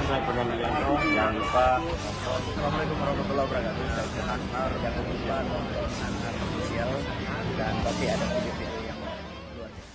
saya Bernam Widianto. Jangan lupa nonton. Assalamualaikum warahmatullahi wabarakatuh. Saya Johan Mar. Jangan lupa nonton Anhar Official dan pasti ada video-video yang luar biasa.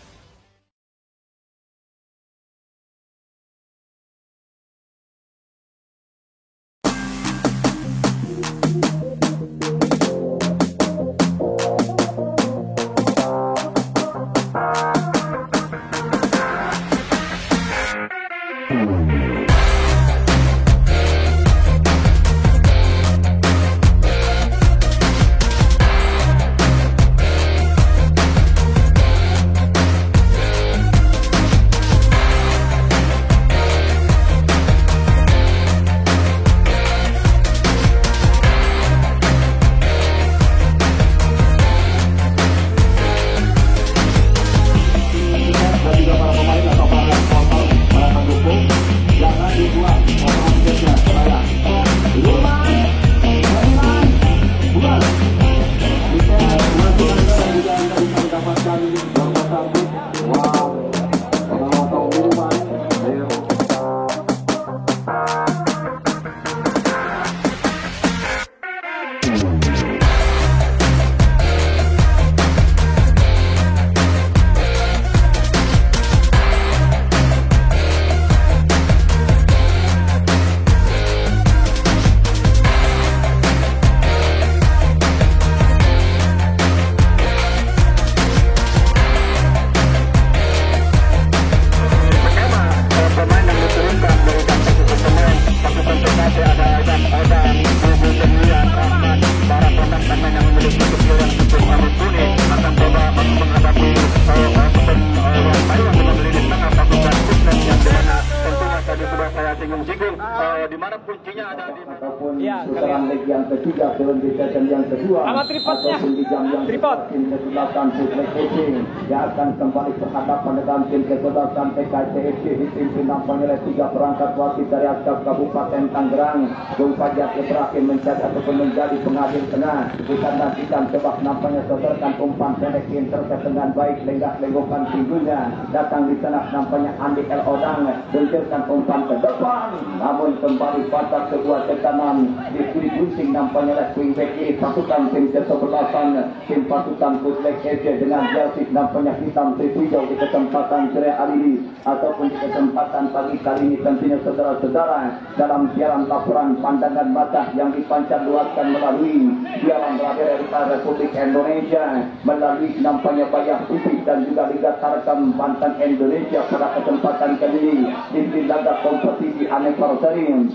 Dimana kuncinya ada di ya, leg yang ketiga turun di sesi yang kedua sama tripodnya di jam yang tripod tim kesebelasan Putri Kucing yang akan kembali berhadapan dengan tim kesebelasan PKCFC dipimpin oleh 3 perangkat wasit dari Asap Kabupaten Tangerang. Bung Fajar Ibrahim ataupun menjadi pengadil tengah. Kita nantikan sebab nampaknya sodorkan umpan pendek intercept dengan baik, lenggak-lenggokan pinggulnya datang di sana nampaknya Andi El Odang mencurkan umpan ke depan, namun kembali patah sebuah tekanan distribusi nampaknya oleh wingback pasukan tim kesebelasan tim pasukan Puslek FC dengan jersey nampaknya hitam hijau di kesempatan sore hari ini ataupun di kesempatan pagi kali ini tentunya saudara-saudara dalam siaran laporan pandangan mata yang dipancar luaskan melalui siaran radio Republik Indonesia melalui nampaknya Bayah TV dan juga Liga Tarkam Banten Indonesia pada kesempatan kali ini di laga kompetisi anniversary.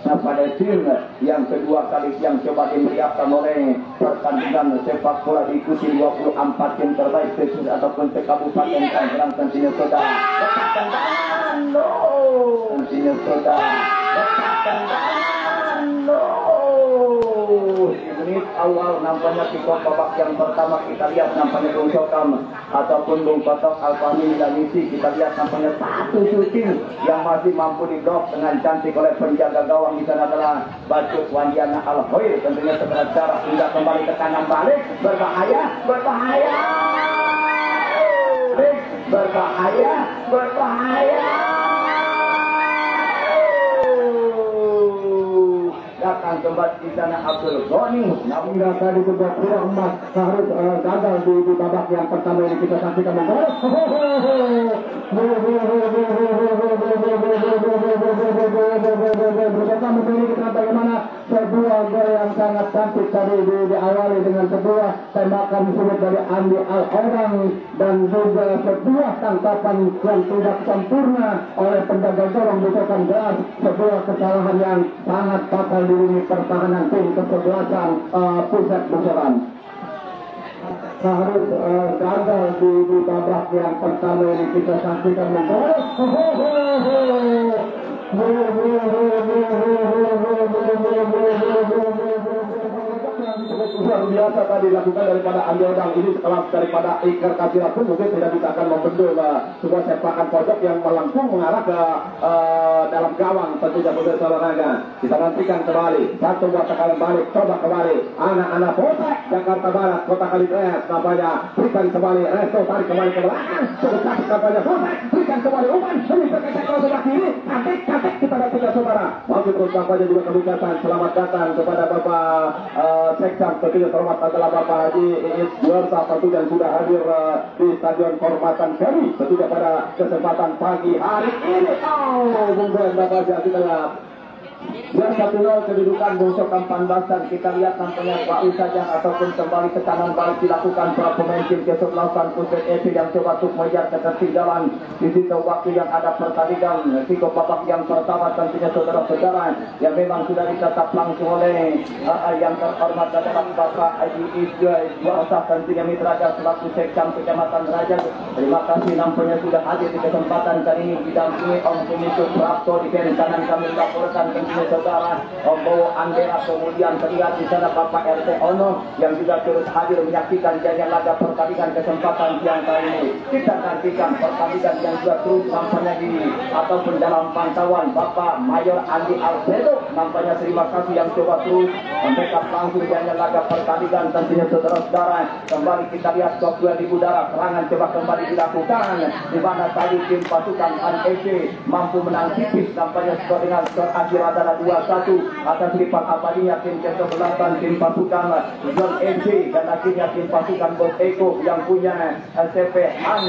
Nah, pada tim yang kedua kali yang coba dimeriahkan oleh pertandingan sepak bola diikuti 24 tim terbaik ataupun Kabupaten Tangerang tentunya saudara. Dekatkan tangan lo. Tentunya saudara. Dekatkan tangan lo. Menit awal nampaknya kick-off babak yang pertama kita lihat nampaknya Bung Sokam ataupun Bung Kotok Alfani dan Isi kita lihat nampaknya satu shooting yang masih mampu di-block dengan cantik oleh penjaga gawang di sana adalah Bacut Wandiana Al-Hoir tentunya setelah cara hingga kembali ke kanan balik berbahaya datang kembali di sana Abdul Ghani. Namun tadi sebuah peluang emas harus gagal di babak yang pertama ini kita saksikan menggol. Bersama ini kita bagaimana sebuah gol yang sangat cantik tadi diawali dengan sebuah tembakan sulit dari Andi Al-Orang dan juga sebuah tangkapan yang tidak sempurna oleh penjaga gawang bukan gelas, sebuah kesalahan yang sangat fatal di pertahanan tim kesebelasan Pusat Bocoran. Harus gagal di babak yang pertama ini kita saksikan menggol. Luar biasa tadi dilakukan daripada Andi Odang ini sekelas daripada Iker Kasira pun mungkin tidak bisa akan membendung sebuah sepakan pojok yang melengkung mengarah ke dalam gawang tentunya pemirsa olahraga. Kita nantikan kembali satu buah tekanan balik, coba kembali anak-anak Polsek Jakarta Barat Kota Kalitres nampaknya berikan kembali Resto tarik kembali ke belakang sebesar nampaknya Polsek berikan kembali Uman ini terkecek kalau sebelah kiri cantik kita dapat saudara masih terus nampaknya juga kebijakan. Selamat datang kepada Bapak Seksan tentunya terhormat adalah Bapak Haji Iis Juarta tentunya yang sudah hadir di Stadion Kehormatan kami tentunya pada kesempatan pagi hari ini. Bung Ben Bapak kita lihat ya 1-0 kedudukan Bungso Kampan Basan. Kita lihat tampaknya baru saja ataupun kembali ke kanan balik dilakukan para pemain tim kesebelasan Pusat FC yang coba untuk mengejar ketertinggalan di situ waktu yang ada pertandingan Siko babak yang pertama tentunya saudara-saudara yang memang sudah dicatat langsung oleh yang terhormat adalah Bapak Haji Isjuarsa tentunya mitra selaku Sekam Kecamatan Raja. Terima kasih nampaknya sudah hadir di kesempatan kali ini didampingi Om Pemimpin Prapto di kanan kami laporkan saudara Ombo Andera, kemudian terlihat di sana Bapak RT Ono yang juga turut hadir menyaksikan jalannya laga pertandingan kesempatan siang kali ini. Kita nantikan pertandingan yang juga terus nampaknya di ataupun dalam pantauan Bapak Mayor Andi Alfredo. Nampaknya terima kasih yang coba terus membackup langsung jalannya laga pertandingan tentunya saudara-saudara. Kembali kita lihat software di udara serangan coba kembali dilakukan di mana tadi tim pasukan ANEC mampu menang tipis nampaknya skor dengan skor akhir adalah 2-1 atas lipat abadinya tim kesebelasan tim pasukan Zon NC dan akhirnya tim pasukan Bos Eko yang punya CPN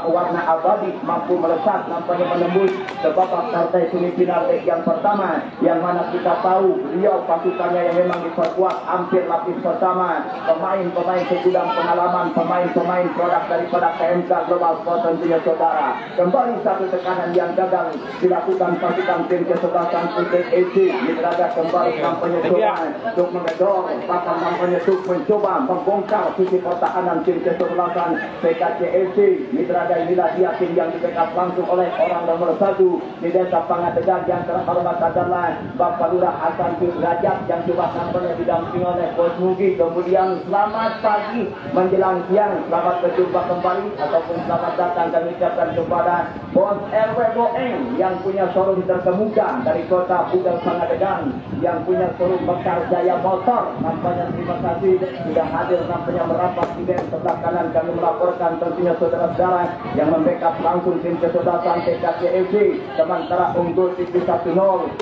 warna abadi mampu melesat nampaknya menembus ke babak partai semifinal leg yang pertama yang mana kita tahu beliau pasukannya yang memang diperkuat hampir lapis pertama pemain-pemain segudang pengalaman pemain-pemain produk daripada KMK Global Sport tentunya saudara. Kembali satu tekanan yang gagal dilakukan pasukan tim kesebelasan Pusat FC Mitraga kembali kampanye coba untuk mengedor bahkan kampanye untuk mencoba membongkar sisi pertahanan tim kesebelasan PKCFC Mitraga. Inilah dia tim yang di-backup langsung oleh orang nomor 1 di desa Pangadegan yang terhormat adalah Bapak Lurah Hasan Sudrajat yang coba kampanye didampingi oleh Bos Mugi. Kemudian selamat pagi menjelang siang, selamat berjumpa kembali ataupun selamat datang kami ucapkan kepada Bos RW Boeng yang punya showroom terkemuka dari kota Budal Pangadegan yang punya showroom Bekar Jaya Motor. Nampaknya terima kasih sudah hadir nampaknya merapat di band sebelah kanan kami melaporkan tentunya saudara-saudara yang membackup langsung tim kesebelasan PKCFC sementara unggul tipis 1-0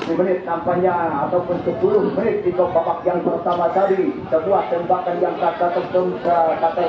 di menit nampaknya ataupun 10 menit di babak yang pertama tadi sebuah tembakan yang kata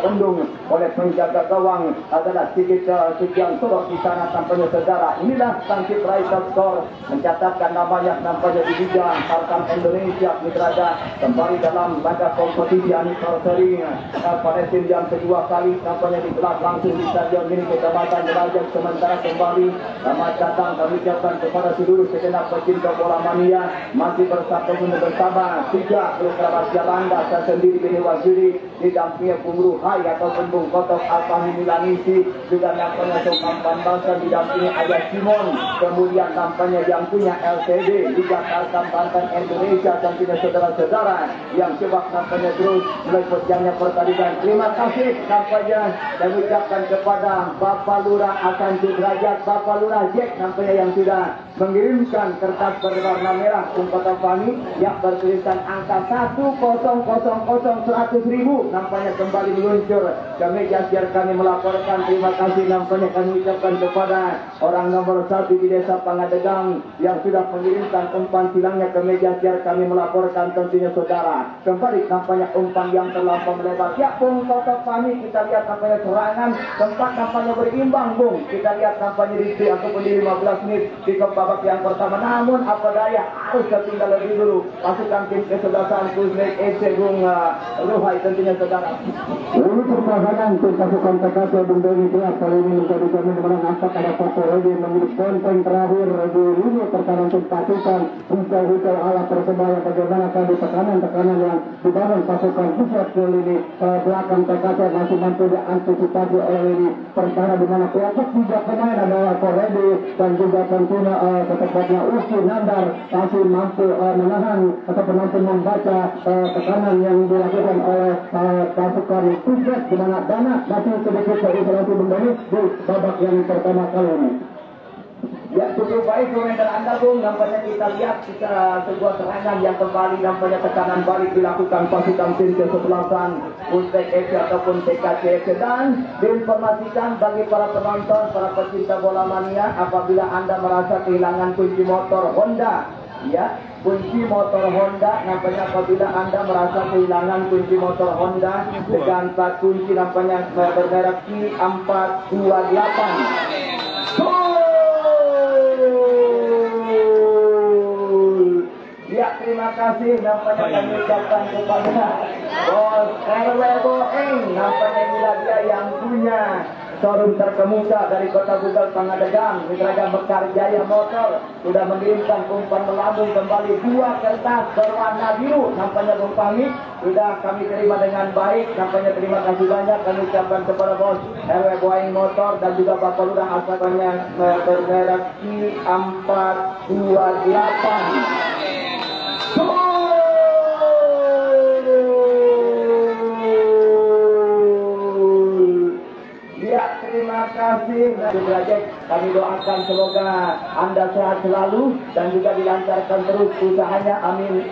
bendung oleh penjaga gawang adalah Sigit Sugiantoro di sana tampaknya saudara. Inilah Sangkit Raisa skor mencatatkan namanya nampaknya di Liga Tarkam Indonesia Mitraga kembali dalam laga kompetisi anniversary pada tim yang kedua kali nampaknya digelar langsung di Stadion Mini Kecamatan Derajat. Sementara kembali selamat datang kami ucapkan kepada seluruh segenap pecinta bola mania masih bersama 3 klub Rahasia Landa saya sendiri Beni Waziri didampingi Bung Ruhai ataupun Bung Kotok Alfahmi Milanisi juga nampaknya Sokampan Bangsa didampingi Ayah Simon kemudian nampaknya yang punya LTD Liga Tarkam Banten Indonesia dan tidak saudara-saudara yang coba nampaknya terus meliput jalannya pertandingan. Terima kasih nampaknya dan ucapkan kepada Bapak Lurah Hasan Sudrajat, Bapak Lurah Jack nampaknya yang sudah mengirimkan kertas berwarna merah Kumpatan Fani yang bertulisan angka 1000100.000 nampaknya kembali meluncur ke meja siar kami melaporkan. Terima kasih nampaknya kami ucapkan kepada orang nomor 1 di desa Pangadegang yang sudah mengirimkan umpan silangnya ke meja siar kami melaporkan tentunya saudara. Kembali nampaknya umpan yang terlampau melebar ya Bung Kotok Fani. Kita lihat nampaknya serangan tempat nampaknya berimbang Bung. Kita lihat nampaknya di ataupun di 15 menit di babak yang pertama namun apa daya harus tertinggal lebih dulu pasukan tim kesebelasan Pusat FC Bung Ruhai tentunya saudara. Ini pertahanan tim pasukan PKC Bung Dewi Kelas kali ini menjadi kami dimana nampak ada satu lagi menjadi konten terakhir di lini pertahanan tim pasukan hijau-hijau ala Persebaya. Bagaimana tadi tekanan yang dibangun pasukan Pusat ke lini belakang TKC masih mampu diantisipasi oleh lini pertahanan, di mana kelompok 3 pemain adalah Koredi dan juga tentunya ketepatnya Uki Nandar masih mampu menahan atau mampu membaca tekanan yang dilakukan oleh pasukan Pusat, di mana Dana masih sedikit terisolasi kembali di babak yang pertama kali ini. Ya, cukup baik komentar Anda, Bung. Nampaknya kita lihat sebuah serangan yang kembali, nampaknya tekanan balik dilakukan pasukan tim kesebelasan Uzbek FC ataupun TKC FC. Dan diinformasikan bagi para penonton, para pecinta bola mania, apabila Anda merasa kehilangan kunci motor Honda, ya, kunci motor Honda, nampaknya apabila Anda merasa kehilangan kunci motor Honda dengan kunci nampaknya bermerek I428. Ya, terima kasih nampaknya kami ucapkan kepada Bos RW Boeng. Nampaknya inilah dia yang punya showroom terkemuka dari Kota Bugal Pangadegang. Mitra Berkarjaya Motor sudah mengirimkan umpan melambung kembali 2 kertas berwarna biru. Nampaknya Bung Pami sudah kami terima dengan baik. Nampaknya terima kasih banyak kami ucapkan kepada Bos RW Boeng Motor dan juga Bapak Lurah asalnya bermerek I428. Ya, terima kasih. Kami doakan semoga Anda sehat selalu dan juga dilancarkan terus usahanya. Amin.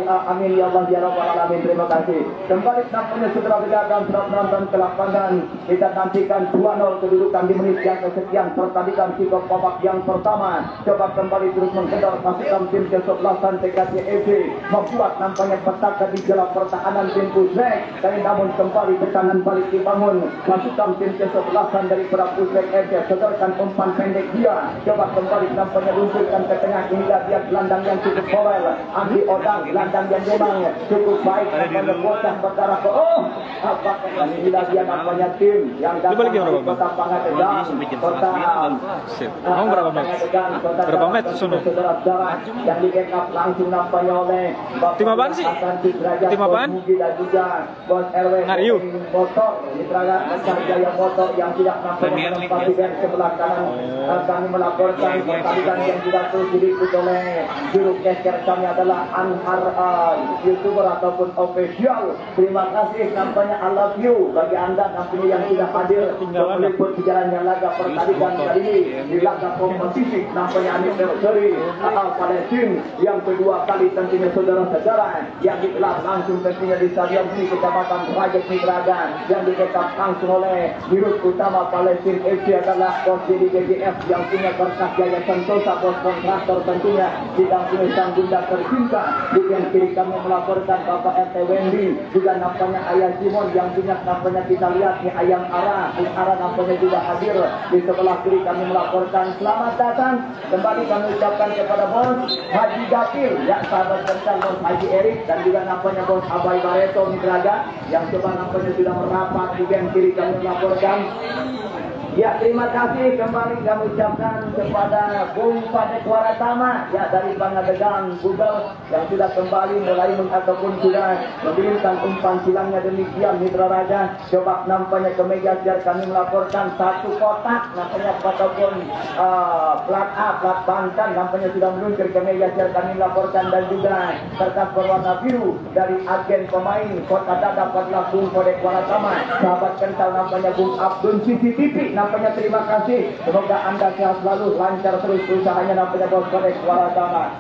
Amin ya Allah ya Rabbal alamin. Terima kasih. Kembali tampaknya setelah berjalan setelah penonton ke lapangan, kita nantikan 2-0 kedudukan di menit yang kesekian pertandingan kick-off babak yang pertama. Coba kembali terus mengendor pasukan tim kesebelasan TKC FC membuat nampaknya petaka di jalan pertahanan tim Uzbek. Dan namun kembali tekanan balik dibangun pasukan tim kesebelasan dari Uzbek FC. Sodorkan umpan pendek dia. Coba kembali nampaknya luncurkan ke tengah. Inilah dia gelandang yang cukup bawel. Andi Odang, gelandang yang memang cukup baik. Nampaknya bocah berdarah. Oh, apakah inilah dia nampaknya tim yang datang dari Kota Pangadegang. Kota berapa meter sono? Saudara-saudara yang di backup langsung nampaknya oleh tim apaan sih? Tim apaan? Dan juga Bos RW Motor, Mitra Berkarjaya Motor yang tidak nampaknya menempati dan sebelah kanan. Kami melaporkan pertandingan yang tidak terus diikuti oleh juru kesker kami adalah Anhar, YouTuber ataupun official. Terima kasih nampaknya I love you bagi Anda nampaknya yang sudah hadir untuk meliput jalannya laga pertandingan kali ini di laga kompetisi nampaknya anniversary pada tim yang kedua kali tentunya saudara-saudara yang digelar langsung tentunya di Stadion di Kecamatan Raja Mitraga yang diketap langsung oleh Dirut Utama Palestin FC adalah Bos Jadi GGF yang punya berkah Jaya Sentosa, Bos kontraktor tentunya didampingi sang bunda tercinta. Di yang kiri kami melaporkan Bapak RT Wendy, juga nampaknya Ayah Simon yang punya nampaknya kita lihat nih Ayam Ara, Ara nampaknya juga hadir. Di sebelah kiri kami melaporkan selamat datang kembali kami ucapkan kepada Bos Haji Gafil, ya sahabat kental Bos Haji Erik dan juga nampaknya Bos Abai Bareto Mitraga yang coba nampaknya sudah merapat. Di yang kiri kami melaporkan. Ya, terima kasih kembali kami ucapkan kepada Bung Padek Waratama ya dari Pangadegang Bugal yang sudah kembali mulai ataupun sudah mengirimkan umpan silangnya demikian Mitra Raja. Coba nampaknya ke meja biar kami melaporkan 1 kotak nampaknya ataupun plat A, plat Banten nampaknya sudah meluncur ke meja biar kami melaporkan dan juga kertas berwarna biru dari agen pemain Kota Dadap adalah Bung Padek Waratama. Sahabat kental nampaknya Bung Abdul CCTV. Nampaknya terima kasih. Semoga Anda sehat selalu, lancar terus usahanya nampaknya Bos Padek Waratama.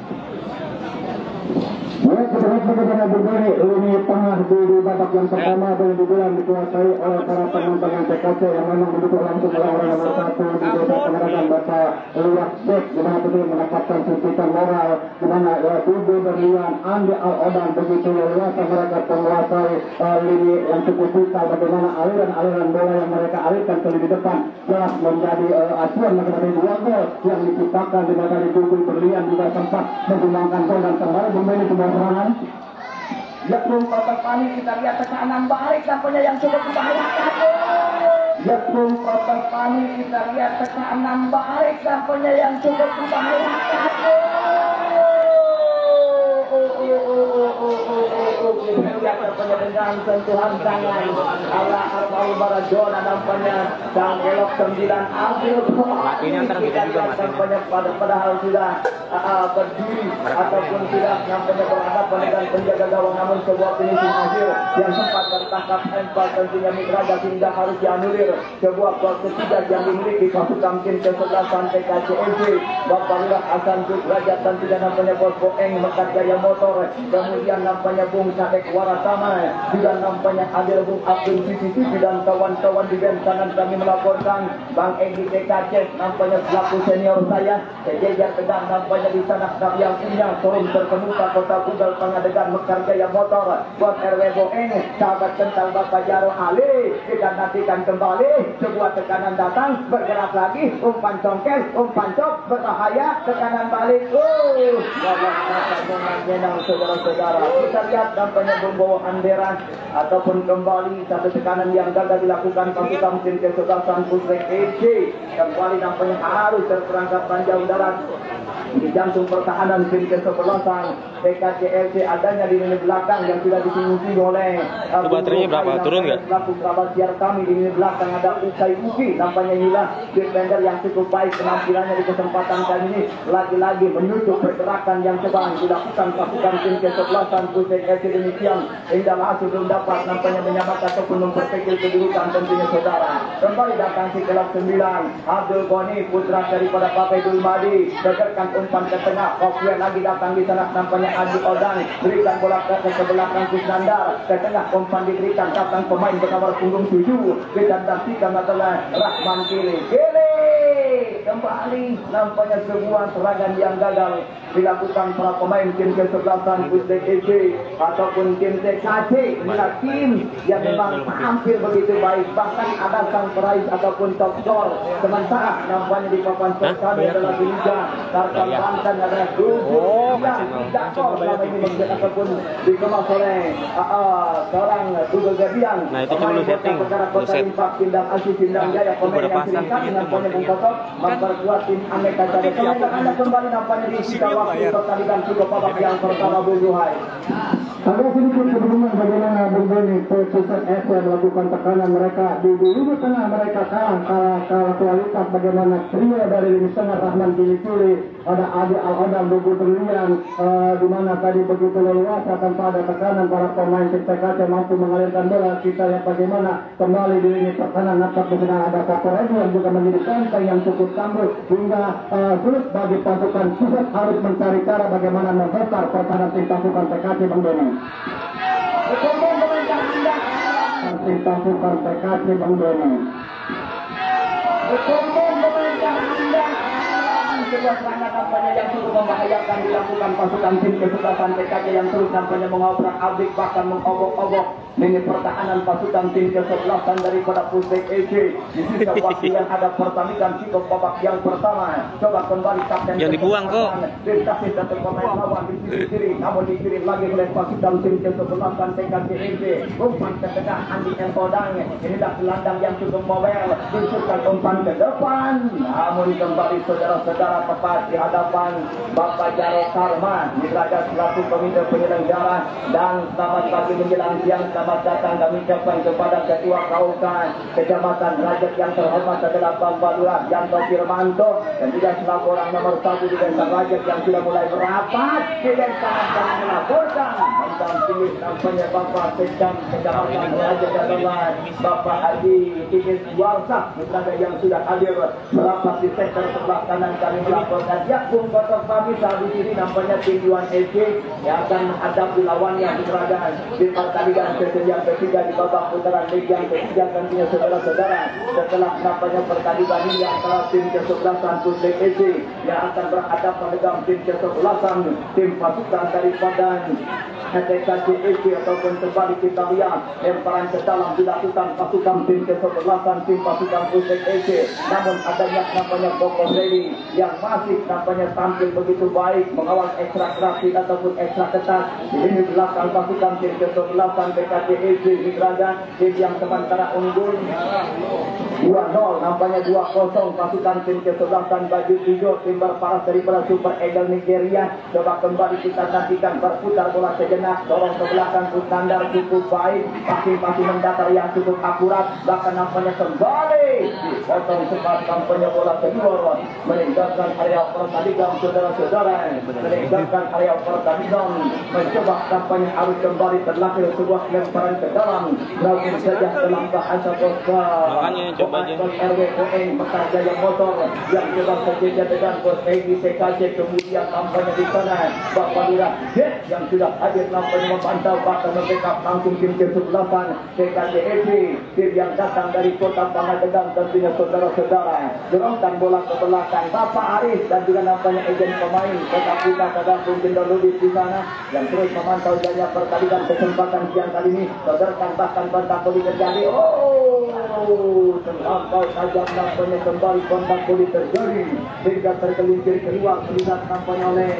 Baik, bagaimana berdiri lini tengah di babak yang pertama dan dibilang dikuasai oleh para penonton yang TKC yang memang mendukung langsung oleh orang nomor 1 di Desa Pangadegang Bapak Luak Sek, di mana betul mendapatkan suntikan moral, di mana Tubuh Berlian Andi Al-Odan begitu leluasa mereka menguasai lini yang cukup vital. Bagaimana aliran-aliran bola yang mereka alirkan ke lini depan jelas menjadi acuan mengenai 2 gol yang diciptakan, di mana Tubuh Berlian juga sempat menggunakan gol dan kembali memilih sebuah serangan. Ya, Bung Kotak Pani kita lihat tekanan balik nampaknya yang cukup membahayakan. Ya, Bung Kotak Pani kita lihat tekanan balik nampaknya yang cukup membahayakan. dengan sentuhan tangan ala Armaul Maradona nampaknya sang elok 9 ambil nampaknya padahal sudah berdiri ataupun sudah nampaknya berhadapan dengan penjaga gawang, namun sebuah finishing akhir yang sempat tertangkap empal tentunya Mitraja hingga harus dianulir. Sebuah gol ketiga yang dimiliki pasukan tim kesebelasan TKCFC. Bapak Lurah Hasan Sudrajat tentunya nampaknya Bos Boeng Mekat Jaya Motor, kemudian nampaknya Bung Sadek Waratama, juga nampaknya Adil Bung Abdul CCTV dan kawan-kawan di band kanan kami melaporkan Bang Egi TKC nampaknya selaku senior saya sejajar tegang nampaknya di sana yang punya forum terkemuka Kota Kugal Pangadegan Mekar Jaya Motor buat RW Boeng sahabat kental Bapak Jaro Ali. Kita nantikan kembali sebuah tekanan datang, bergerak lagi, umpan congkel, umpan cok, berbahaya, tekanan balik. Saudara-saudara, kita lihat nampaknya membawa anderan ataupun kembali satu tekanan yang gagal dilakukan pasukan tim kesebelasan Pusrek FC. Kembali nampaknya harus terperangkap panjang darat di jantung pertahanan tim kesebelasan TKCFC. Adanya di lini belakang yang sudah disinggung oleh baterainya berapa? Turun nggak? Pelaku kerabat siar kami di lini belakang ada Usai Uki, nampaknya inilah defender yang cukup baik penampilannya di kesempatan kali ini, lagi-lagi menyusup pergerakan yang coba dilakukan pasukan tim kesebelasan Pusat FC demikian hingga hasil belum dapat nampaknya menyamakan ataupun memperkecil kedudukan tentunya saudara. Kembali datang si kelab 9 Abdul Goni putra daripada Papai Dulmadi, tegarkan umpan ke tengah, Kofian lagi datang di sana nampaknya Adi Odang, berikan bola ke belakang Kusnandar, ke tengah umpan diberikan datang pemain bernomor punggung 7, kita saksikan adalah Rahman Kili kembali nampaknya sebuah serangan yang gagal dilakukan para pemain tim kesebelasan Pusat FC ataupun tim TKC. Inilah tim yang memang hampir begitu baik, bahkan ada sang peraih ataupun top skor. Sementara nampaknya di papan skor adalah di Liga Tarkam Banten adalah 7 tidak skor selama ini menjadi ataupun dikemas oleh seorang Google Guardian. Nah itu kan belum setting, belum set. Pindang Asyik Pindang Jaya pemain yang singkat nampaknya mengkotok memperkuat tim Aneka Cari. Kemudian anda kembali nampaknya di sisa waktu pertandingan cukup babak yang pertama Bung Zuhai. Ada sedikit kebingungan bagaimana berbunyi Pusat FC melakukan tekanan mereka di lini tengah, mereka kalah kualitas. Bagaimana trio dari lini tengah Rahman Kili, ada Adi Al-Odang, Bubu Berlian, di mana tadi begitu leluasa tanpa ada tekanan para pemain TKC mampu mengalirkan bola. Kita lihat bagaimana kembali di lini pertahanan nampak di sana ada Kaporedi yang juga menjadi benteng yang cukup tangguh hingga sulit bagi pasukan Pusat harus mencari cara bagaimana membongkar pertahanan tim pasukan TKC Bang Doni. Tim pasukan TKC Bang Doni. Sebuah serangan nampaknya yang cukup membahayakan dilakukan pasukan tim kesebelasan TKC yang terus nampaknya mengobrak-abrik bahkan mengobok-obok lini pertahanan pasukan tim kesebelasan daripada Pusat FC. Di sisa waktu yang ada pertandingan cukup babak yang pertama. Coba kembali kapten yang dibuang kok. Dikasih satu pemain lawan di sisi kiri, namun dikirim lagi oleh pasukan tim kesebelasan TKCFC. Umpan ke tengah Andi Odang. Inilah gelandang yang cukup mobile. Disuskan umpan ke depan, namun kembali saudara-saudara tepat di hadapan Bapak Jaro Karma, Mitraja selaku komite penyelenggara. Dan selamat pagi menjelang siang, selamat datang kami ucapkan kepada Ketua KUK Kecamatan Rajat yang terhormat adalah Bapak Lurah Yanto Firmanto, dan juga selaku orang nomor 1 di Desa Rajat yang sudah mulai merapat di desa dan melaporkan tentang pilih nampaknya Bapak Sekdam Kecamatan Rajat adalah Bapak Haji Idris Walsah, Mitraja yang sudah hadir merapat di sektor sebelah kanan kami melaporkan. Ya, Bung Kotok kami saat di sini nampaknya tim Yuan FC yang akan menghadapi lawannya Mitraja di pertandingan sesi yang ketiga di babak putaran leg yang ketiga. Tentunya saudara-saudara, setelah nampaknya pertandingan ini yang telah tim kesebelasan Pusat FC yang akan berhadapan dengan tim kesebelasan tim pasukan daripada TKCFC ataupun kembali kita lihat lemparan ke dalam dilakukan pasukan tim kesebelasan tim pasukan Pusat FC. Namun adanya nampaknya Boko Ready yang masih nampaknya tampil begitu baik mengawal ekstra kreatif ataupun ekstra ketat. Ini belakang pasukan tim kesebelasan TKCFC Mitraja, tim yang sementara unggul 2-0 nampaknya 2-0 pasukan tim kesebelasan baju hijau tim berparas daripada Super Eagle Nigeria. Coba kembali kita nantikan berputar bola sejenak, dorong ke belakang standar cukup baik, passing mendatar yang cukup akurat, bahkan nampaknya kembali dipotong cepat kampanye bola kedua meninggalkan area pertandingan saudara-saudara, meninggalkan area pertandingan, mencoba kampanye harus kembali terlahir sebuah lemparan ke dalam, namun saja dalam bahasa kosa RWON Mekar Jaya Motor yang coba sejajar dengan bos Egi TKJ, kemudian kampanye di sana Bapak Lurah Jet yang sudah hadir nampaknya memantau bahkan membackup langsung tim kesebelasan TKJ FC, tim yang datang dari kota Pangadegang tentunya saudara-saudara, dorongkan bola ke belakang Bapak Aris dan juga nampaknya ejen pemain tetap kita pada Bunda Lubis di sana yang terus memantau jaya pertandingan kesempatan siang kali ini, sodorkan bahkan bantah poli terjadi, terlampau tajam nampaknya kembali kontak poli terjadi sehingga tergelincir keluar melihat nampaknya oleh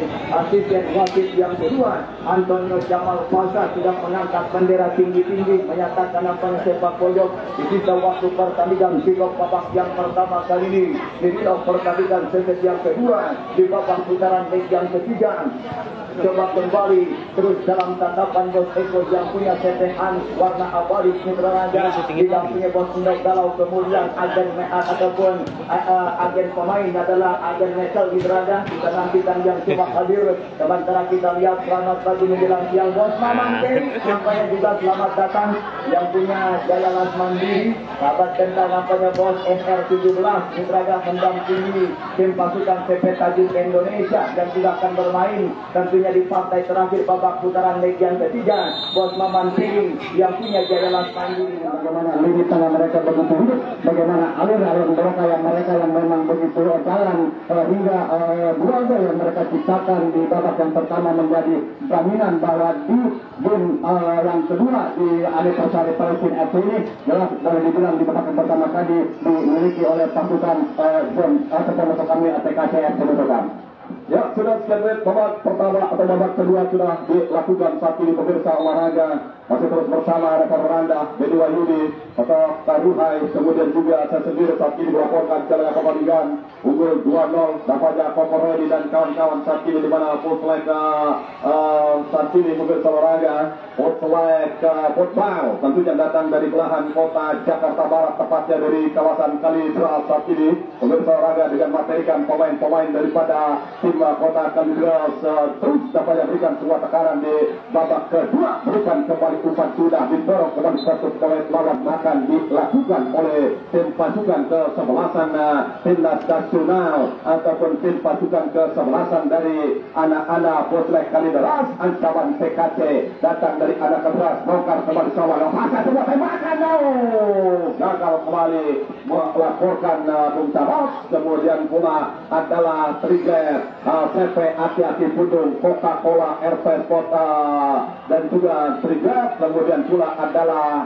asisten wasit yang kedua Antonio Jamal Pasha sudah mengangkat bendera tinggi-tinggi menyatakan nampaknya sepak pojok di sisa waktu pertandingan kick-off babak yang pertama kali ini, di kick-off pertandingan sesi yang kedua di babak putaran leg yang ketiga. Coba kembali terus dalam tatapan bos Eko yang punya setehan warna abadi Mitra Raja, didampingi bos Indok Galau, kemudian agen ataupun agen pemain adalah agen Metal Mitra Raja. Kita nantikan yang coba hadir, sementara kita lihat selamat pagi menjelang siang bos Mamang Teri nampaknya juga selamat datang yang punya Jaya Las Mandiri, sahabat tentang nampaknya bos SR17 Mitra Raja mendampingi tim pasukan CP Tajuk Indonesia dan juga akan bermain tentunya di partai terakhir babak putaran leg yang ketiga bos Maman Teri yang punya Jaya Las Mandiri. Bagaimana lini tengah mereka begitu hidup, bagaimana alur-alur mereka yang memang begitu jalan hingga gol yang mereka ciptakan di babak yang pertama menjadi jaminan bahwa di game yang kedua di anniversary Palestine FC ini jelas boleh dibilang di babak yang pertama tadi dimiliki oleh pasukan atau kami TKC FC Nutokan. Ya, sudah sekian menit babak pertama atau babak kedua sudah dilakukan saat ini pemirsa olahraga. Masih terus bersama rekan Randa, Dedi Wahyudi, atau Karuhai, kemudian juga saya sendiri saat ini melaporkan jalan pertandingan unggul 2-0 dapatnya Kokoredi dan kawan-kawan saat ini di mana Potlek saat ini pemirsa olahraga Potlek Potbal tentunya datang dari belahan kota Jakarta Barat, tepatnya dari kawasan Kalideres saat ini pemirsa olahraga dengan materikan pemain-pemain daripada tim kota Kalideres terus dapat memberikan sebuah tekanan di babak kedua, berikan kembali umpan sudah didorong kembali satu oleh lawan, akan dilakukan oleh tim pasukan kesebelasan timnas nasional ataupun tim pasukan kesebelasan dari anak-anak Potlek Kalideres. Ancaman PKC datang dari anak keras, bongkar kembali sawah lepaskan sebuah tembakan, gagal kembali melaporkan Bung Tabos. Kemudian pula adalah trigger CP hati-hati Pudung, Coca-Cola, RP Kota dan juga trigger. Kemudian pula adalah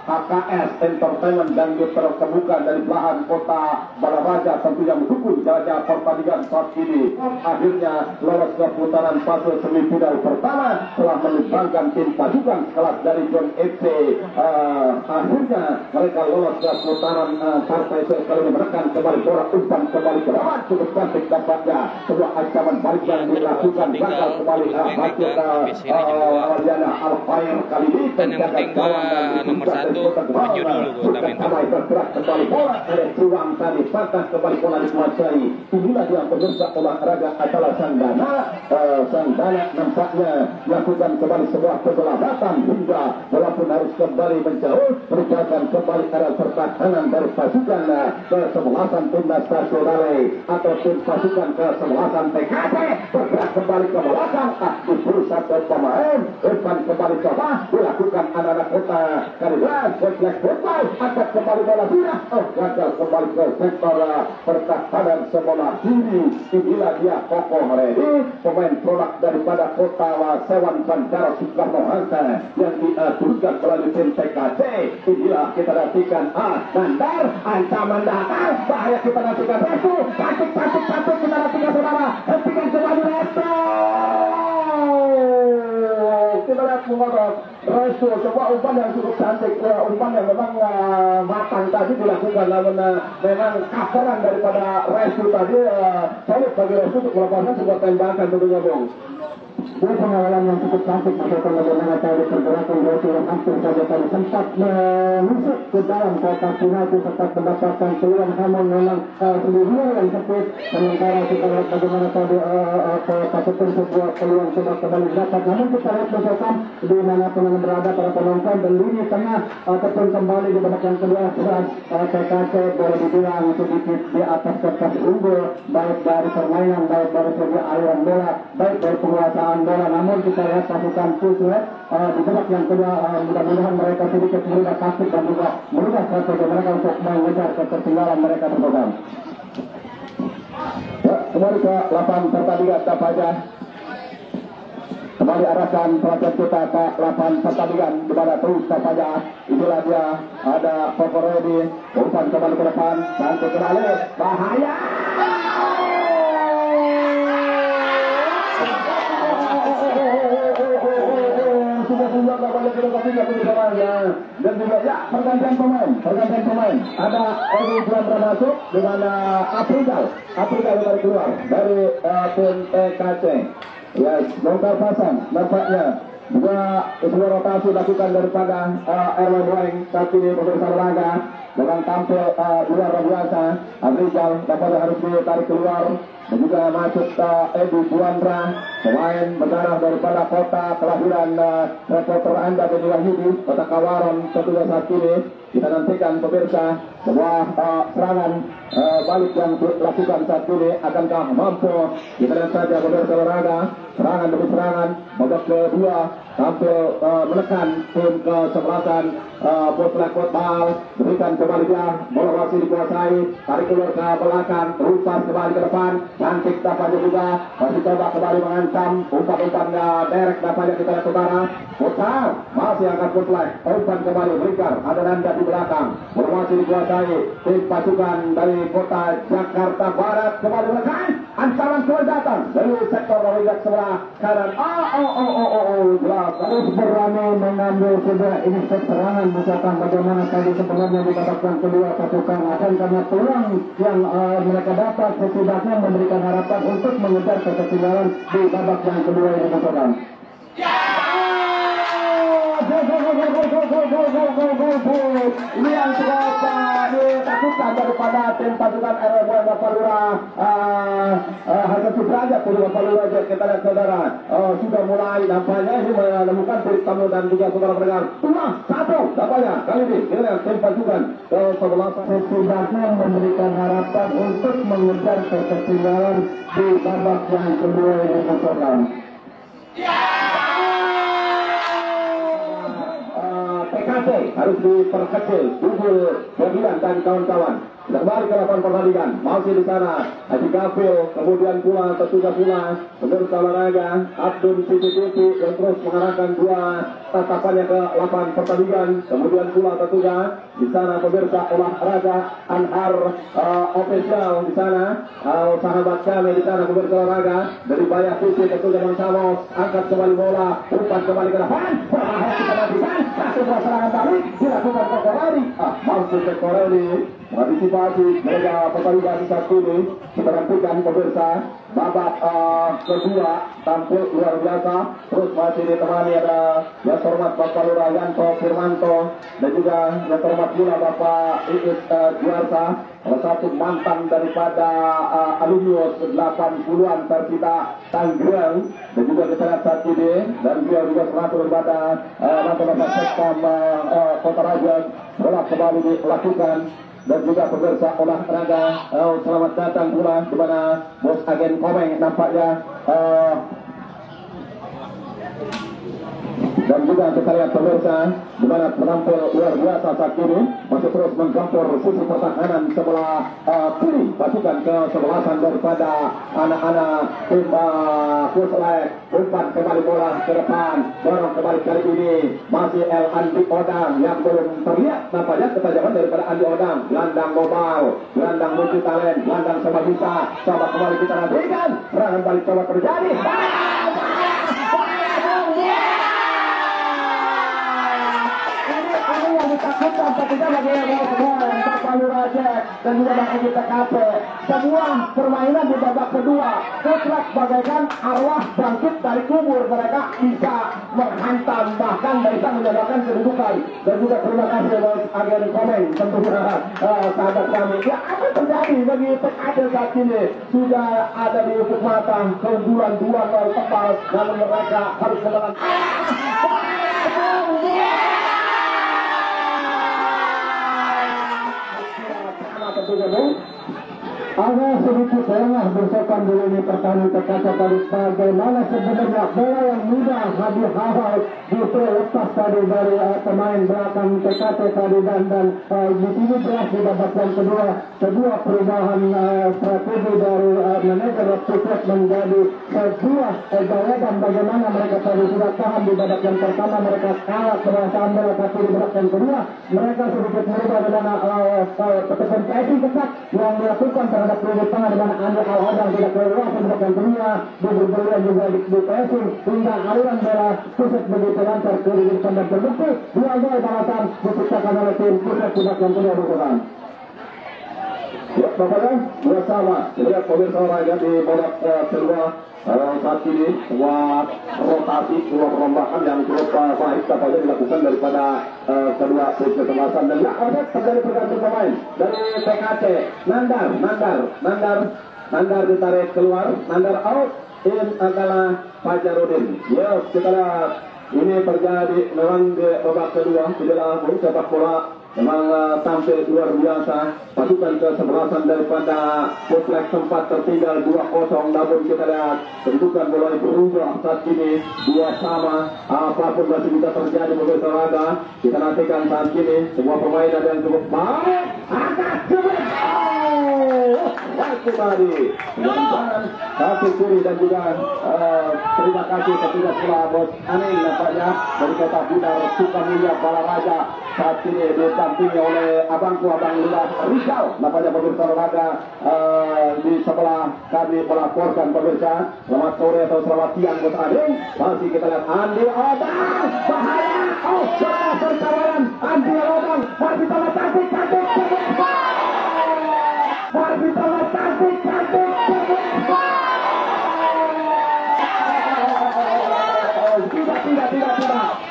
HKS Entertainment dan terkemuka dari belahan kota Balaraja tentunya mendukung jalannya pertandingan saat ini. Akhirnya lolos ke putaran fase semifinal pertama telah menumbangkan tim pasukan sekelas dari John FC. Akhirnya mereka lolos ke putaran partai sekali menekan kembali bola, umpan kembali ke lawan, cukup cantik dapatnya sebuah ancaman balik yang dilakukan, gagal kembali hasil Waliana Alfair kali ini yang penting gua nomor 1 maju dulu gua bergerak kembali bola oleh Ruang tadi, patah kembali bola dikuasai. Inilah yang pemirsa olahraga adalah Sandana. Sandana nampaknya melakukan kembali sebuah keberlambatan hingga walaupun harus kembali menjauh, meninggalkan kembali arah pertahanan dari pasukan kesebelasan timnas nasional atau tim pasukan kesebelasan TKP, bergerak kembali ke belakang. Justru satu pemain umpan kembali coba dilakukan anak-anak kota Kalideres. Potlek Potbal angkat kembali bola sudah, gagal kembali ke sektor pertahanan sebelah kiri. Inilah dia Koko Redi, pemain produk daripada kota Sewan Bandara Soekarno Hatta yang diturunkan melalui tim TKC. Inilah kita nantikan Nandar, ancaman datang, bahaya kita nantikan Restu, cantik kita nantikan saudara, hentikan kembali Restu. Kita lihat mengotot Restu, coba umpan yang cukup cantik, umpan yang memang matang tadi dilakukan, namun memang coveran daripada Restu tadi sulit bagi Restu untuk melepaskan sebuah tembakan tentunya Bung. Ini pengawalan yang cukup cantik, maksudnya bagaimana tadi pergerakan Restu yang hampir saja tadi sempat menusuk ke dalam kotak penalti sempat mendapatkan peluang, namun memang sendirian yang sempit. Sementara kita lihat bagaimana tadi patutkan sebuah peluang coba kembali dapat, namun kita lihat misalkan di mana penonton berada para penonton dan lini tengah ataupun kembali di babak yang kedua jelas TKC boleh dibilang sedikit di atas kertas unggul, baik dari permainan, baik dari segi aliran bola, baik dari penguasaan bola. Namun kita lihat pasukan Pusat di babak yang kedua mudah-mudahan mereka sedikit mudah takut dan juga mudah strategi mereka untuk mengejar ketertinggalan mereka berpegang. Ya, kembali ke lapangan pertandingan Tapaja. Kembali arahkan perhatian kita ke lapangan pertandingan di mana terus Tapaja. Itulah dia ada Pokoredi, umpan kembali ke depan dan kembali bahaya. Dan juga ya pergantian pemain ada Edi Juandra masuk di mana Afrigal kembali keluar dari tim TKC. Ya, bongkar pasang nampaknya juga sebuah rotasi dilakukan daripada Erwan Boeng saat ini pemirsa olahraga dengan tampil luar biasa. Afrigal dapat harus ditarik keluar dan juga masuk Edi Juandra, pemain berdarah daripada kota kelahiran reporter Anda Beni Wahyudi, kota Kawaron. Tentunya saat ini kita nantikan pemirsa sebuah serangan balik yang dilakukan saat ini, akankah mampu kita lihat saja pemirsa olahraga, serangan demi serangan. Babak kedua tampil menekan tim kesebelasan Putra Kotbal, berikan kembali dia, bola masih dikuasai, tarik keluar ke belakang, rumpas kembali ke depan, cantik dapat juga, masih coba kembali mengancam, umpan derek dapatnya kita lihat utara, putar, masih angkat putlek, umpan kembali, berikan, ada Nanda di belakang, bola masih dikuasai, tim pasukan dari kota Jakarta Barat, kembali menekan, ancaman keluar datang, dari sektor Rawindak sebelah kanan, jelas, harus berani mengambil sebuah inisiatif serangan, misalkan bagaimana tadi sebenarnya di babak yang kedua pasukan akan karena peluang yang mereka dapat setidaknya memberikan harapan untuk mengejar ketertinggalan di babak yang kedua ini pasukan. Ini yang cukup ditakutkan daripada tim pasukan RW Bapalura Hasan Sudrajat dari Bapalura. Kita lihat saudara sudah mulai nampaknya ini menemukan titik tamu dan juga saudara pendengar tulah satu nampaknya kali ini kita lihat tim pasukan kesebelasan setidaknya memberikan harapan untuk mengejar ketertinggalan di babak yang kedua ini pasukan. TKC harus diperkecil, Bubul Berlian dan kawan-kawan. Kembali ke lapangan pertandingan, masih di sana Haji Gafil, kemudian pula tentunya pula pemirsa olahraga Abdul Titi yang terus mengarahkan dua tatapannya ke lapangan pertandingan. Kemudian pula tentunya di sana pemirsa olahraga Anhar official di sana, sahabat kami di sana pemirsa olahraga dari Bayah Titi tentunya Bang Samos, angkat kembali bola, umpan kembali ke depan, berhasil kita nantikan satu serangan balik dilakukan Kokoredi, mampu Kokoredi mengantisipasi mereka pertandingan saat ini. Kita nantikan pemirsa babak kedua tampil luar biasa, terus masih ditemani ada yang terhormat Bapak Lurah Yanto Firmanto dan juga yang terhormat pula Bapak Iis Juarsa, salah satu mantan daripada alumnius 80-an Persita Tangerang, dan juga kita lihat saat ini dan dia juga selaku daripada mantan Bapak Sekam Kota Raja. Bola kembali dilakukan dan juga pemirsa olahraga selamat datang pula di mana bos agen Komeng nampaknya dan juga kita lihat pemirsa di mana penampil luar biasa saat ini masih terus menggempur sisi pertahanan sebelah kiri pasukan kesebelasan daripada anak-anak tim Puslek. Umpan kembali bola ke depan, dorong kembali kali ini masih El Andi Odang yang belum terlihat nampaknya ketajaman daripada Andi Odang. Gelandang mobile, gelandang multi talent, gelandang sama bisa, coba kembali kita nantikan serangan balik coba terjadi. dan juga Bang Egi TKP. Semua permainan di babak kedua mutlak bagaikan arwah bangkit dari kubur. Mereka bisa menghantam bahkan bisa menyebabkan kedudukan. Dan juga terima kasih buat agen komen tentunya sahabat kami. Ya, apa terjadi bagi TKP saat ini? Sudah ada di ufuk mata keunggulan 2-0 tebal, namun mereka harus menelan. Agak sedikit lengah bersopan dulu ini pertandingan terkaca tadi bagaimana sebenarnya bola yang mudah hadir hal justru lepas tadi dari pemain belakang TKT tadi dan di sini jelas di babak yang kedua sebuah perubahan strategi dari manajer Sukses menjadi sebuah gaya dan bagaimana mereka tadi sudah tahan di babak yang pertama mereka kalah perasaan bola tapi di babak yang kedua mereka sedikit merubah dengan pertemuan pressing ketat yang dilakukan terhadap pemain tengah dengan Andi Al-Hadang tidak keluar sebab yang kedua berberlian juga di pressing hingga aliran bola Sukses begitu lancar ke diri dan terbukti 2-2 balasan diciptakan oleh tim Sukses tidak yang kedua bukan. Ya, Bapak bersama lihat pemirsa olahraga di babak kedua saat ini sebuah rotasi, sebuah perombakan yang cukup baik tampaknya dilakukan daripada kedua tim kesebelasan dan ada terjadi pergantian pemain dari TKT. Nandar ditarik keluar, Nandar out, in adalah Fajarudin. Yes, kita lihat ini terjadi memang di babak kedua adalah sepak bola memang tampil luar biasa. Pasukan kesebelasan daripada Kompleks sempat tertinggal 2-0, namun kita lihat kedudukan mulai berubah saat ini 2 sama. Apapun masih bisa terjadi pemirsa olahraga. Kita nantikan saat ini semua permainan yang cukup baik. Agak cukup kembali kaki kiri dan juga terima kasih kepada pula bos Aning nampaknya dari kota Bundar Sukamulya Balaraja saat ini didampingi oleh abangku Abang Lurah Rizal nampaknya pemirsa olahraga di sebelah kami melaporkan pemirsa. Selamat sore atau selamat siang bos Aning. Masih kita lihat Andi Odang bahaya berkawalan Andi Odang masih sama cantik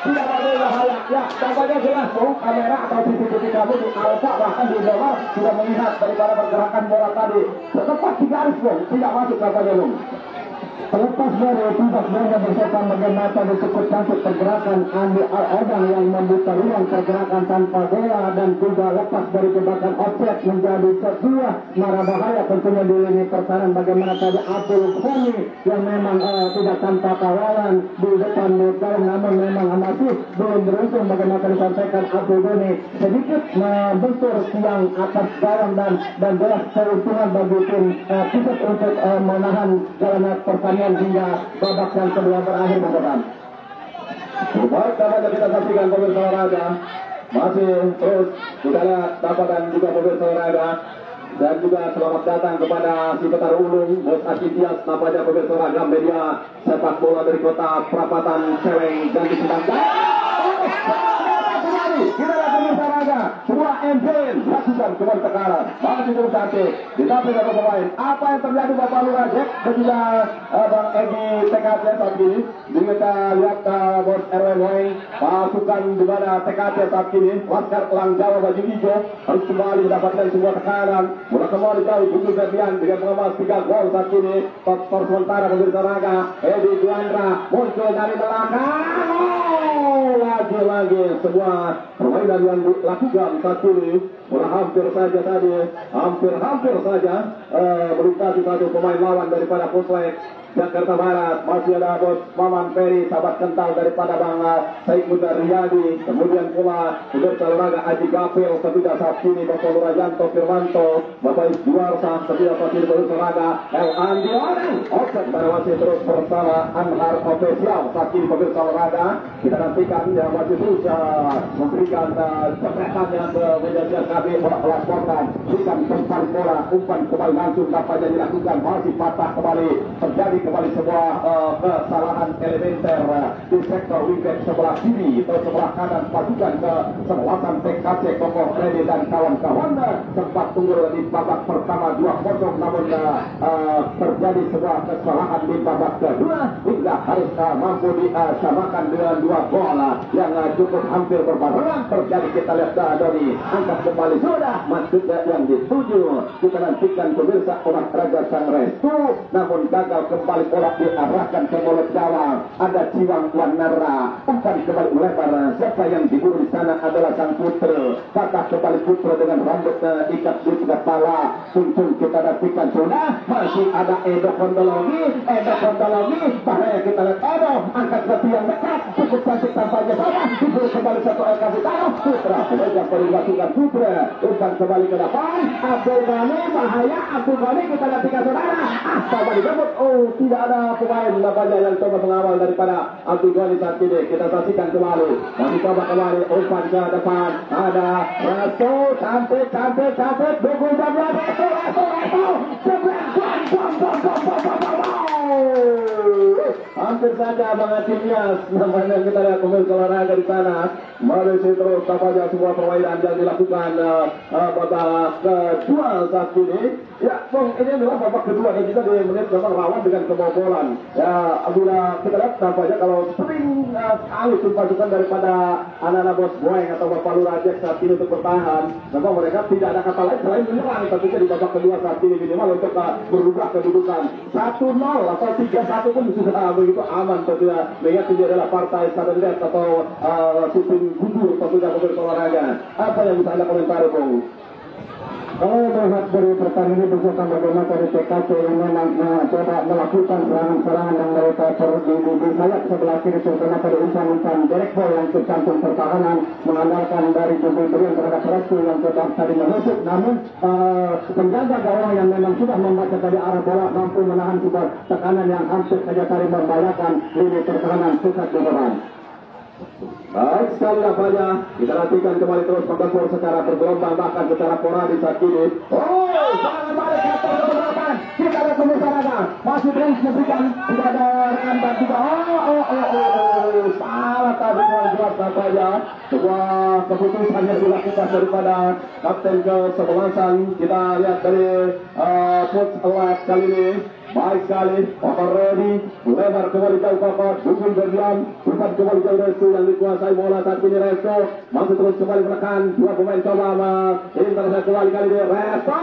tidak ada bahaya ya tampaknya jelas kamera atau CCTV kami di Alfa bahkan di bawah sudah melihat daripada pergerakan bola tadi tepat di garis tidak masuk tampaknya Terlepas dari tugas mereka bersopan bagaimana tadi cukup cantik pergerakan Andi Al-Odang yang membuka ruang pergerakan tanpa bola dan juga lepas dari jebakan objek menjadi sebuah marah bahaya tentunya di lini pertahanan. Bagaimana tadi Abdul Khani yang memang tidak tanpa kawalan di depan gawang namun memang masih belum beruntung bagaimana disampaikan Abdul Khani sedikit membentur tiang atas gawang dan jelas keuntungan bagi tim Pusat untuk menahan jalannya pertandingan hingga babak yang kedua berakhir bukan. Baik, dapat kita saksikan pemirsa olahraga masih terus kita lihat dapatkan juga pemirsa olahraga dan juga selamat datang kepada si Petar Ulung Bos Akitias nampaknya pemirsa olahraga media sepak bola dari kota Perapatan Celeng dan di Sindang. Kita lihat pemirsa olahraga sebuah MPN lakukan kembali tekanan masih terus cantik ditampil oleh pemain. Apa yang terjadi Bapak Lurah Jack dan juga Bang Egi TKT saat ini kita lihat Bos RW pasukan di mana TKT saat ini Laskar Elang Jawa baju hijau harus kembali mendapatkan sebuah tekanan bola kembali jauh Bungkus Ferdian dengan mengemas 3 gol saat ini top skor sementara pemirsa olahraga Edi Duandra muncul dari belakang lagi sebuah permainan yang dilakukan saat ini bola hampir saja melintasi satu pemain lawan daripada Kompleks Jakarta Barat. Masih ada Bos Maman Ferry sahabat kental daripada Bang Said Mudar Riyadi, kemudian pula pemirsa olahraga Aji Gapil ketika saat ini Bapak Lurayanto Firmanto, Bapak Isjuarsa ketika saat ini pemirsa olahraga El Andi Orang Oke pada masih terus bersama Anhar Official saat ini pemirsa olahraga kita nantikan yang masih terus memberikan Sepretannya ke meja KB melaporkan bukan umpan bola, umpan kembali langsung dapat dilakukan, masih patah kembali, terjadi kembali sebuah kesalahan elementer di sektor wicket sebelah kiri atau sebelah kanan pasukan ke selatan TKC Kokoh Freddy dan kawan-kawan sempat unggul di babak pertama 2-0, namun terjadi sebuah kesalahan di babak kedua hingga harus mampu disamakan dengan 2 gol yang cukup hampir berbarengan terjadi. Kita lihat dari angkat kembali sudah maksudnya yang dituju, kita nantikan pemirsa olahraga sang restu, namun gagal kembali bola diarahkan ke mulut gawang. Ada Ciwang Wanara, umpan kembali melebar, siapa yang diburu di sana adalah sang Putra. Patah kembali Putra dengan rambut ikat di kepala. Muncul kita nantikan sudah, masih ada Edo Kondologi, bahaya kita lihat Edo, angkat ke tiang dekat, cukup cantik tampaknya saja, diburu kembali satu Kapitano Putra, kemudian dilakukan Putra, umpan kembali ke depan, Abdul Ghani, bahaya Abdul Ghani, kita nantikan saudara, coba dijemput, tidak ada pemain namanya yang coba mengawal daripada Abdul Ghani saat ini. Kita saksikan kembali, masih coba kembali, umpan ke depan, ada Resto, cantik, dukung jamblan, Resto, hampir saja Bang Acimnya, namanya kita lihat pemirsa olahraga di sana. Masih terus saja sebuah permainan yang dilakukan babak kedua saat ini. Ya, Bang, ini adalah babak kedua dan kita di menit memang rawan dengan kebobolan. Ya, bila kita lihat tampaknya kalau sering sekali pasukan daripada anak-anak Bos Boeng atau Bapak Lurah Jack saat ini untuk bertahan, memang mereka tidak ada kata lain selain menyerang. Tentunya di babak kedua saat ini minimal untuk berubah kedudukan 1-0 atau 3-1 pun sudah begitu aman. Tentunya mengingat ini adalah partai sudden death atau shooting gugur tentunya pemirsa olahraga. Apa yang bisa Anda komentari, Bung? Kalau melihat dari pertandingan ini bersama bagaimana dari TKC yang memang coba melakukan serangan-serangan yang mereka di sayap sebelah kiri, terutama pada umpan-umpan direct ball yang tercantum pertahanan mengandalkan dari jumlah terhadap Restu yang coba tadi menusuk, namun penjaga gawang yang memang sudah membaca tadi arah bola mampu menahan sebuah tekanan yang hampir saja tadi membahayakan lini pertahanan pusat beban. Baik sekali nampaknya, kita nantikan kembali terus membangun secara bergelombang bahkan secara sporadis saat ini. Jangan balik ke belakang, kita ada pemirsa masih terus memberikan, tidak ada rekan dan juga salah tadi membuat nampaknya sebuah keputusan yang dilakukan daripada kapten ke-11. Kita lihat dari coach Awad kali ini. Baik sekali, Kokoh ready, lebar kembali jauh Kokoh, dukung berdiam, umpan kembali jauh Restu yang dikuasai bola saat ini Restu, masih terus kembali menekan, dua pemain coba intercept kembali kali ini Restu,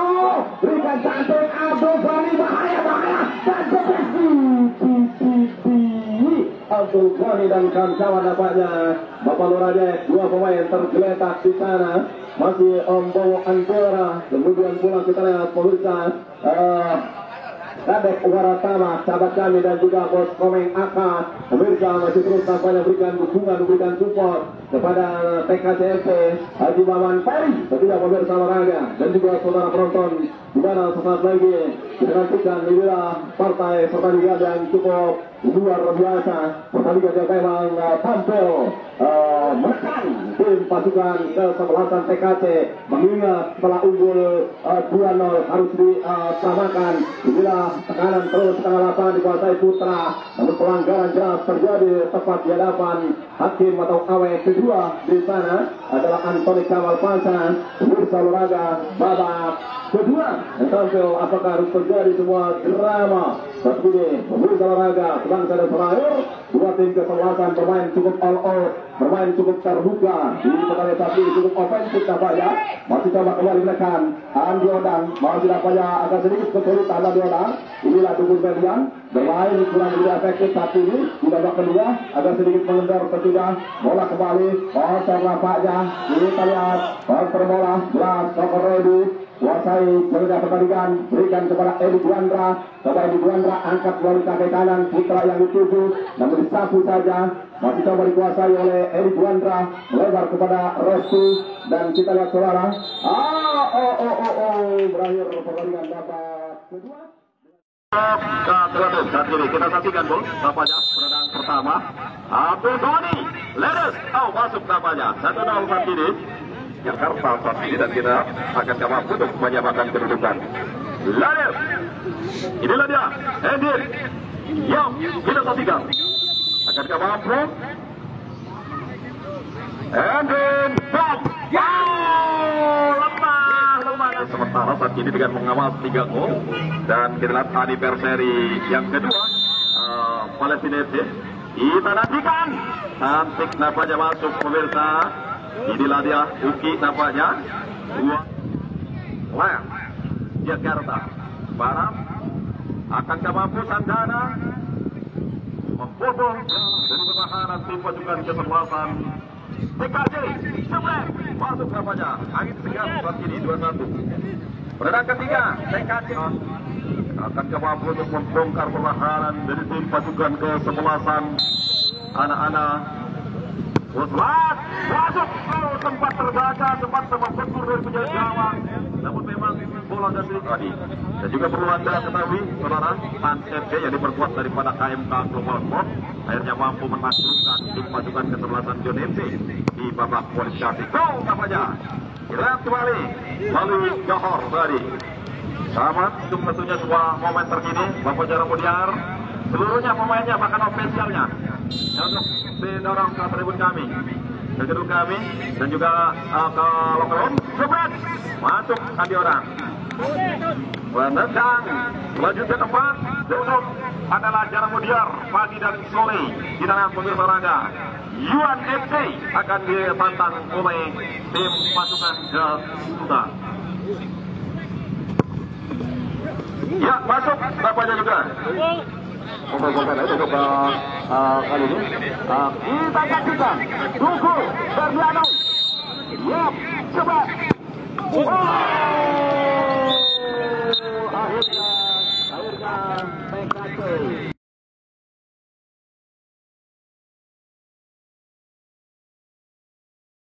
berikan cantik Abdul Ghani, bahaya, dan Abdul Ghani dan kawan-kawan nampaknya Bapak Lurah Jack, dua pemain tergeletak di sana, masih Ombo Angkora, kemudian pula kita lihat pemirsa Kadek Waratama, sahabat kami dan juga Bos Komeng Aka, pemirsa masih terus tampaknya berikan dukungan, berikan support kepada TKCFC Haji Maman Peri, tentunya pemirsa olahraga dan juga saudara penonton di mana sesaat lagi kita nantikan inilah partai pertandingan yang cukup luar biasa, pertandingan yang memang tampil menekan tim pasukan kesebelasan TKC, mengingat setelah unggul 2-0 harus disamakan. Inilah tekanan terus tengah lapangan dikuasai Putra, namun pelanggaran jelas terjadi tepat di hadapan hakim atau awe kedua di sana adalah Antoni Kamal Pasan. Pemirsa olahraga babak kedua yang tampil, apakah harus terjadi semua drama saat ini? Pemirsa olahraga sedang ada terakhir, dua tim kesebelasan bermain cukup all out, bermain cukup terbuka di pertandingan saat ini, cukup ofensif nampaknya. Masih coba kembali menekan Andi Odang, masih nampaknya agak sedikit kesulitan Andi Odang. Inilah Dukun Ferdian bermain kurang begitu efektif saat ini di babak kedua, agak sedikit mengendor tentunya. Bola kembali kosong nampaknya, kita lihat bola jelas Kokoh ready, kuasai jalannya pertandingan, berikan kepada Edi Duandra, coba Edi Duandra angkat melalui kaki kanan Putra yang dituju, namun disapu saja, masih coba dikuasai oleh Edi Duandra, melebar kepada Restu dan kita lihat saudara, berakhir pertandingan babak kedua. Saat ini kita saksikan gol nampaknya penendang pertama Abdul Ghani, ledes, masuk nampaknya 1-0 saat ini. Jakarta saat ini, dan kita akan coba untuk menyamakan kedudukan. Lalu inilah dia Endin yang kita saksikan akan coba approve. Endin stop. Lemah. Sementara saat ini dengan mengawal 3 gol, dan kita lihat anniversary yang kedua Palestina FC. Kita nantikan cantik nampaknya masuk pemirsa. Inilah dia Uki nampaknya. Lem Jakarta Barat akan mampu Sandana membobol dari pertahanan tim pasukan kesebelasan TKJ. Sebelah masuk nampaknya angin segar saat ini 2-1. Pertandingan ketiga TKJ akan mampu untuk membongkar pertahanan dari tim pasukan kesebelasan anak-anak Uslat masuk tempat terbaca, tempat terbentur dari penjaga gawang, namun memang bola dari tadi. Dan juga perlu Anda ketahui, saudara, Tan FC yang diperkuat daripada KMK Global Sport akhirnya mampu menaklukkan tim pasukan kesebelasan John FC di babak kualifikasi. Gol namanya, kirim kembali melalui Johor tadi. Selamat untuk tentunya sebuah momen terkini, Bapak Jarang Mudiar, seluruhnya pemainnya bahkan ofisialnya untuk didorong ke tribun kami, ke gedung kami, dan juga ke lokal room. Sebet masuk tadi orang menendang melaju ke tempat duduk adalah Jarang Mudiar pagi dan sore di dalam pemirsa olahraga. Yuan FC akan ditantang oleh tim pasukan Garuda. Ya, masuk tampaknya juga. Untuk kali ini kita saksikan Tugu Berliano. Yap, coba.